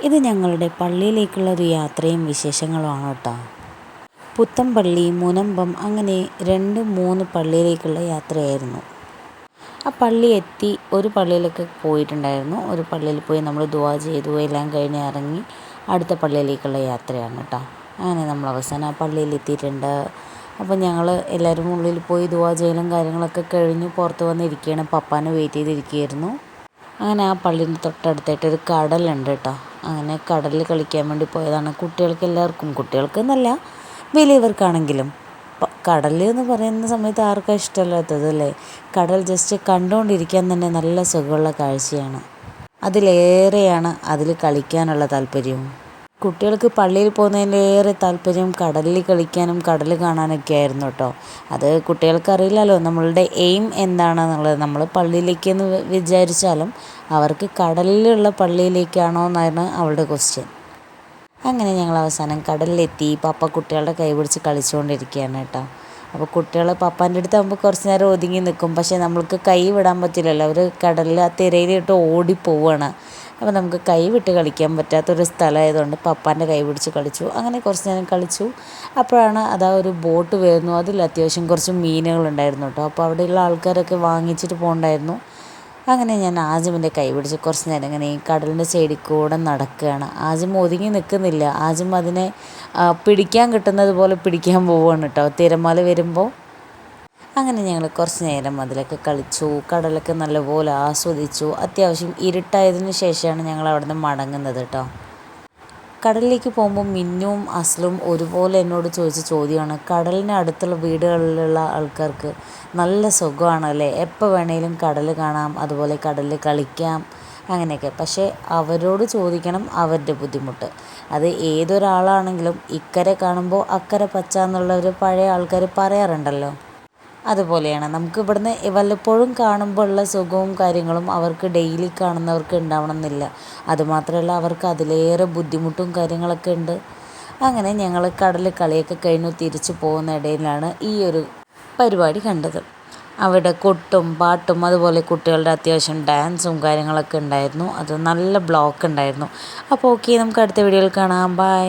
ഇത് ഞങ്ങളുടെ പള്ളിയിലേക്കുള്ള ഒരു യാത്രയും വിശേഷങ്ങളുമാണ് കേട്ടോ. പുത്തൻപള്ളി, മുനമ്പം അങ്ങനെ 2-3 പള്ളിയിലേക്കുള്ള യാത്രയായിരുന്നു. ആ പള്ളി എത്തി ഒരു പള്ളിയിലൊക്കെ പോയിട്ടുണ്ടായിരുന്നു. ഒരു പള്ളിയിൽ പോയി നമ്മൾ ദുആ ചെയ്തു, എല്ലാം കഴിഞ്ഞ് ഇറങ്ങി അടുത്ത പള്ളിയിലേക്കുള്ള യാത്രയാണ് കേട്ടോ. അങ്ങനെ നമ്മൾ അവസാനം ആ പള്ളിയിൽ എത്തിയിട്ടുണ്ട്. അപ്പോൾ ഞങ്ങൾ എല്ലാവരും ഉള്ളിൽ പോയി ദുആ ചെയ്യലും കാര്യങ്ങളൊക്കെ കഴിഞ്ഞ് പുറത്ത് വന്നിരിക്കുകയാണ്. പപ്പാനെ വെയിറ്റ് ചെയ്തിരിക്കുകയായിരുന്നു. അങ്ങനെ ആ പള്ളീൻ്റെ തൊട്ടടുത്തായിട്ട് ഒരു കടലുണ്ട് കേട്ടോ. അങ്ങനെ കടലിൽ കളിക്കാൻ വേണ്ടി പോയതാണ്. കുട്ടികൾക്ക് എല്ലാവർക്കും, കുട്ടികൾക്കെന്നല്ല വലിയവർക്കാണെങ്കിലും കടൽ എന്ന് പറയുന്ന സമയത്ത് ആർക്കാണ് ഇഷ്ടമല്ലാത്തത് അല്ലേ. കടൽ ജസ്റ്റ് കണ്ടുകൊണ്ടിരിക്കാൻ തന്നെ നല്ല സുഖമുള്ള കാഴ്ചയാണ്. അതിലേറെയാണ് അതിൽ കളിക്കാനുള്ള താല്പര്യവും. കുട്ടികൾക്ക് പള്ളിയിൽ പോകുന്നതിലേറെ താല്പര്യം കടലിൽ കളിക്കാനും കടൽ കാണാനൊക്കെ ആയിരുന്നു കേട്ടോ. അത് കുട്ടികൾക്കറിയില്ലല്ലോ നമ്മളുടെ എയിം എന്താണെന്നുള്ളത്. നമ്മൾ പള്ളിയിലേക്കെന്ന് വിചാരിച്ചാലും അവർക്ക് കടലിലുള്ള പള്ളിയിലേക്കാണോ എന്നാണ് അവളുടെ ക്വസ്റ്റ്യൻ. അങ്ങനെ ഞങ്ങൾ അവസാനം കടലിലെത്തി. പപ്പ കുട്ടികളുടെ കൈ പിടിച്ച് കളിച്ചുകൊണ്ടിരിക്കുകയാണ് കേട്ടോ. അപ്പോൾ കുട്ടികൾ പപ്പാൻ്റെ അടുത്താകുമ്പോൾ കുറച്ച് നേരം ഒതുങ്ങി നിൽക്കും. പക്ഷേ നമ്മൾക്ക് കൈ വിടാൻ പറ്റില്ലല്ലോ. അവർ കടലിൽ ആ തിരയിലിട്ട് ഓടിപ്പോവുകയാണ്. അപ്പോൾ നമുക്ക് കൈ വിട്ട് കളിക്കാൻ പറ്റാത്തൊരു സ്ഥലമായതുകൊണ്ട് പപ്പാൻ്റെ കൈ പിടിച്ച് കളിച്ചു. അങ്ങനെ കുറച്ച് നേരം കളിച്ചു. അപ്പോഴാണ് അതാ ഒരു ബോട്ട് വരുന്നു. അതിൽ അത്യാവശ്യം കുറച്ച് മീനുകളുണ്ടായിരുന്നു കേട്ടോ. അപ്പോൾ അവിടെയുള്ള ആൾക്കാരൊക്കെ വാങ്ങിച്ചിട്ട് പോകണ്ടായിരുന്നു. അങ്ങനെ ഞാൻ ആജിമിൻ്റെ കൈ പിടിച്ച് കുറച്ച് നേരം ഇങ്ങനെ ഈ കടലിൻ്റെ സൈഡിൽ കൂടെ നടക്കുകയാണ്. ആജിം ഒതുങ്ങി നിൽക്കുന്നില്ല. ആജിം അതിനെ പിടിക്കാൻ കിട്ടുന്നത് പോലെ പിടിക്കാൻ പോവുകയാണ് കേട്ടോ തിരമാല വരുമ്പോൾ. അങ്ങനെ ഞങ്ങൾ കുറച്ച് നേരം അതിലൊക്കെ കളിച്ചു. കടലൊക്കെ നല്ലപോലെ ആസ്വദിച്ചു. അത്യാവശ്യം ഇരുട്ടായതിനു ശേഷമാണ് ഞങ്ങൾ അവിടെ നിന്ന് മടങ്ങുന്നത് കേട്ടോ. കടലിലേക്ക് പോകുമ്പോൾ മിന്നും അസ്ലും ഒരുപോലെ എന്നോട് ചോദിച്ച ചോദ്യമാണ്, കടലിന് അടുത്തുള്ള വീടുകളിലുള്ള ആൾക്കാർക്ക് നല്ല സുഖമാണല്ലേ, എപ്പോൾ വേണേലും കടൽ കാണാം, അതുപോലെ കടലിൽ കളിക്കാം അങ്ങനെയൊക്കെ. പക്ഷേ അവരോട് ചോദിക്കണം അവരുടെ ബുദ്ധിമുട്ട്. അത് ഏതൊരാളാണെങ്കിലും ഇക്കരെ കാണുമ്പോൾ അക്കരെ പച്ച എന്നുള്ളൊരു പഴയ ആൾക്കാർ പറയാറുണ്ടല്ലോ. അതുപോലെയാണ് നമുക്ക് ഇവിടുന്ന് വല്ലപ്പോഴും കാണുമ്പോൾ ഉള്ള സുഖവും കാര്യങ്ങളും അവർക്ക് ഡെയിലി കാണുന്നവർക്ക് ഉണ്ടാവണം എന്നില്ല. അതുമാത്രമല്ല അവർക്ക് അതിലേറെ ബുദ്ധിമുട്ടും കാര്യങ്ങളൊക്കെ ഉണ്ട്. അങ്ങനെ ഞങ്ങൾ കടലിൽ കളിയൊക്കെ കഴിഞ്ഞു തിരിച്ചു പോകുന്ന ഇടയിലാണ് ഈ ഒരു പരിപാടി കണ്ടത്. അവിടെ കൊട്ടും പാട്ടും അതുപോലെ കുട്ടികളുടെ അത്യാവശ്യം ഡാൻസും കാര്യങ്ങളൊക്കെ ഉണ്ടായിരുന്നു. അത് നല്ല ബ്ലോക്ക് ഉണ്ടായിരുന്നു. അപ്പോൾ ഓക്കെ, നമുക്ക് അടുത്ത വീഡിയോയിൽ കാണാം. ബൈ.